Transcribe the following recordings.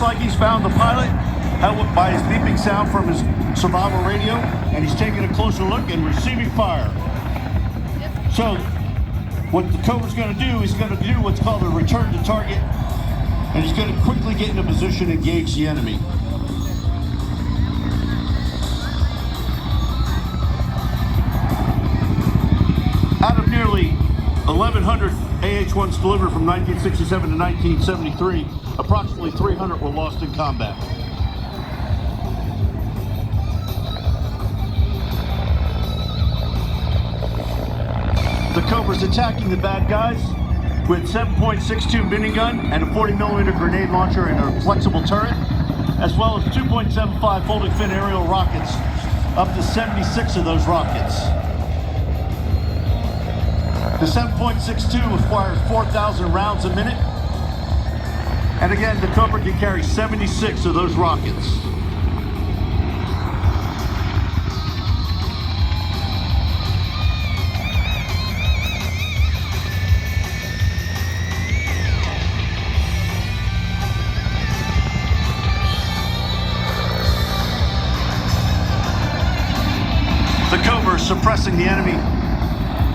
looks like he's found the pilot by his beeping sound from his survival radio, and he's taking a closer look and receiving fire. So what the Cobra's going to do, he's going to do what's called a return to target, and he's going to quickly get into position and engage the enemy. Out of nearly 1,100 AH-1s delivered from 1967 to 1973, approximately 300 were lost in combat. The Cobra's attacking the bad guys with 7.62 minigun and a 40mm grenade launcher and a flexible turret, as well as 2.75 folding fin aerial rockets, up to 76 of those rockets. The 7.62 fires 4,000 rounds a minute, and again, the Cobra can carry 76 of those rockets. The Cobra is suppressing the enemy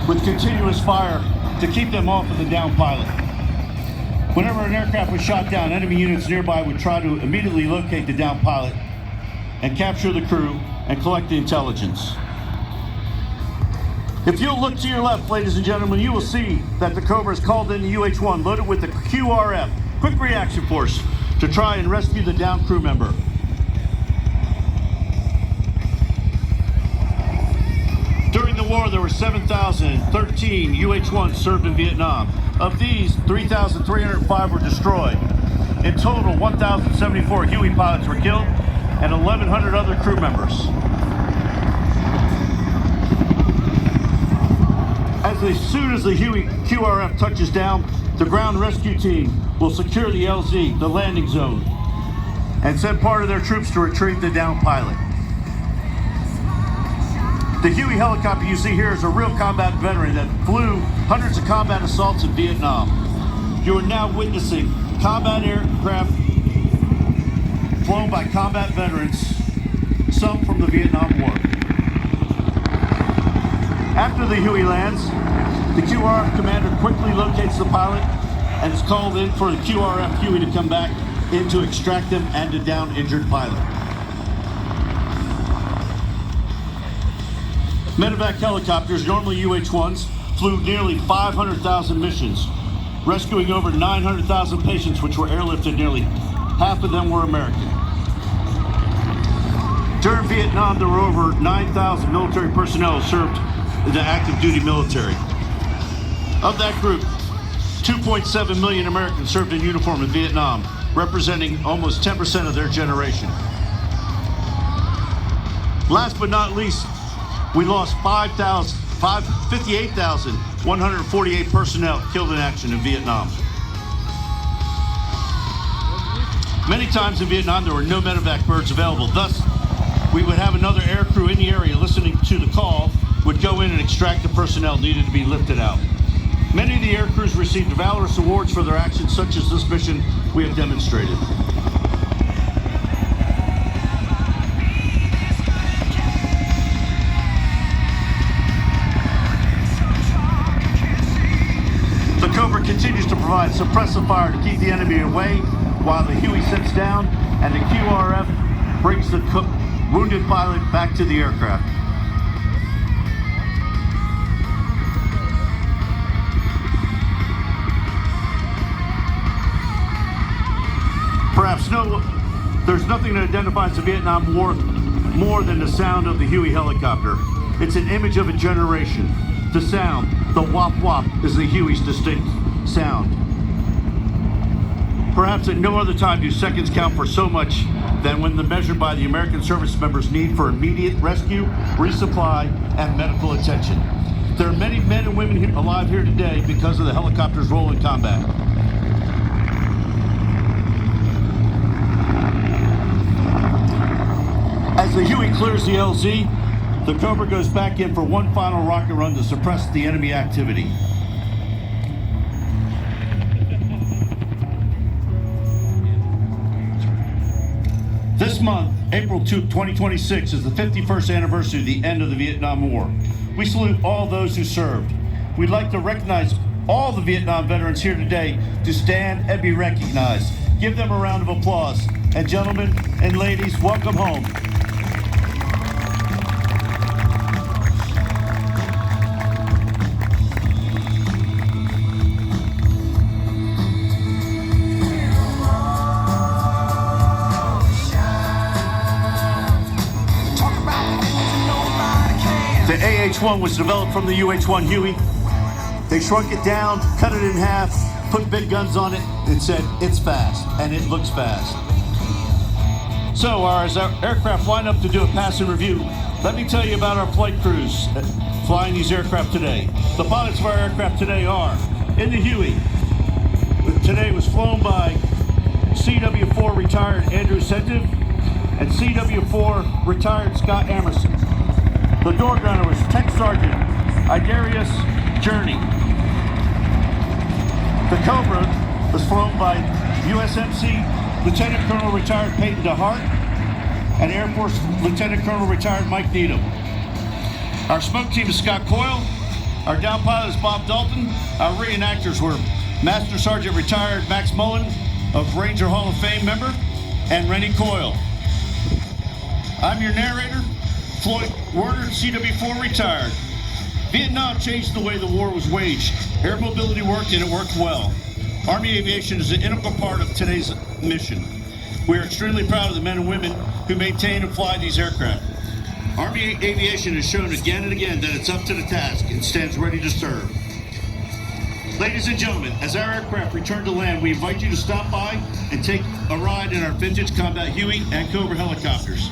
with continuous fire to keep them off of the downed pilot. Whenever an aircraft was shot down, enemy units nearby would try to immediately locate the downed pilot and capture the crew and collect the intelligence. If you'll look to your left, ladies and gentlemen, you will see that the Cobra is called in the UH-1 loaded with the QRF, Quick Reaction Force, to try and rescue the downed crew member. During the war, there were 7,013 UH-1s served in Vietnam. Of these, 3,305 were destroyed. In total, 1,074 Huey pilots were killed and 1,100 other crew members. As soon as the Huey QRF touches down, the ground rescue team will secure the LZ, the landing zone, and send part of their troops to retrieve the downed pilot. The Huey helicopter you see here is a real combat veteran that flew hundreds of combat assaults in Vietnam. You are now witnessing combat aircraft flown by combat veterans, some from the Vietnam War. After the Huey lands, the QRF commander quickly locates the pilot and is called in for the QRF Huey to come back in to extract them and to down injured pilot. Medevac helicopters, normally UH-1s, flew nearly 500,000 missions, rescuing over 900,000 patients which were airlifted. Nearly half of them were American. During Vietnam, there were over 9,000 military personnel served in the active duty military. Of that group, 2.7 million Americans served in uniform in Vietnam, representing almost 10% of their generation. Last but not least, we lost 58,148 personnel killed in action in Vietnam. Many times in Vietnam, there were no medevac birds available. Thus, we would have another air crew in the area listening to the call, would go in and extract the personnel needed to be lifted out. Many of the air crews received valorous awards for their actions, such as this mission we have demonstrated. The Cobra continues to provide suppressive fire to keep the enemy away while the Huey sits down and the QRF brings the wounded pilot back to the aircraft. Perhaps there's nothing that identifies the Vietnam War more than the sound of the Huey helicopter. It's an image of a generation. The sound, the wop wop, is the Huey's distinct sound. Perhaps at no other time do seconds count for so much than when measured by the American service members' need for immediate rescue, resupply, and medical attention. There are many men and women alive here today because of the helicopter's role in combat. As the Huey clears the LZ, the Cobra goes back in for one final rocket run to suppress the enemy activity. This month, April 2, 2026, is the 51st anniversary of the end of the Vietnam War. We salute all those who served. We'd like to recognize all the Vietnam veterans here today to stand and be recognized. Give them a round of applause. And gentlemen and ladies, welcome home. The AH-1 was developed from the UH-1 Huey. They shrunk it down, cut it in half, put big guns on it, and said, it's fast, and it looks fast. So, as our aircraft line up to do a passing review, let me tell you about our flight crews flying these aircraft today. The pilots of our aircraft today are, in the Huey, today was flown by CW4 retired Andrew Sentiv and CW4 retired Scott Emerson. The door gunner was Tech Sergeant Idarius Journey. The Cobra was flown by USMC Lieutenant Colonel retired Peyton DeHart and Air Force Lieutenant Colonel retired Mike Needham. Our smoke team is Scott Coyle. Our down pilot is Bob Dalton. Our reenactors were Master Sergeant retired Max Mullen of Ranger Hall of Fame member and Rennie Coyle. I'm your narrator, Floyd Werner, CW4 retired. Vietnam changed the way the war was waged. Air mobility worked and it worked well. Army Aviation is an integral part of today's mission. We are extremely proud of the men and women who maintain and fly these aircraft. Army Aviation has shown again and again that it's up to the task and stands ready to serve. Ladies and gentlemen, as our aircraft return to land, we invite you to stop by and take a ride in our vintage combat Huey and Cobra helicopters.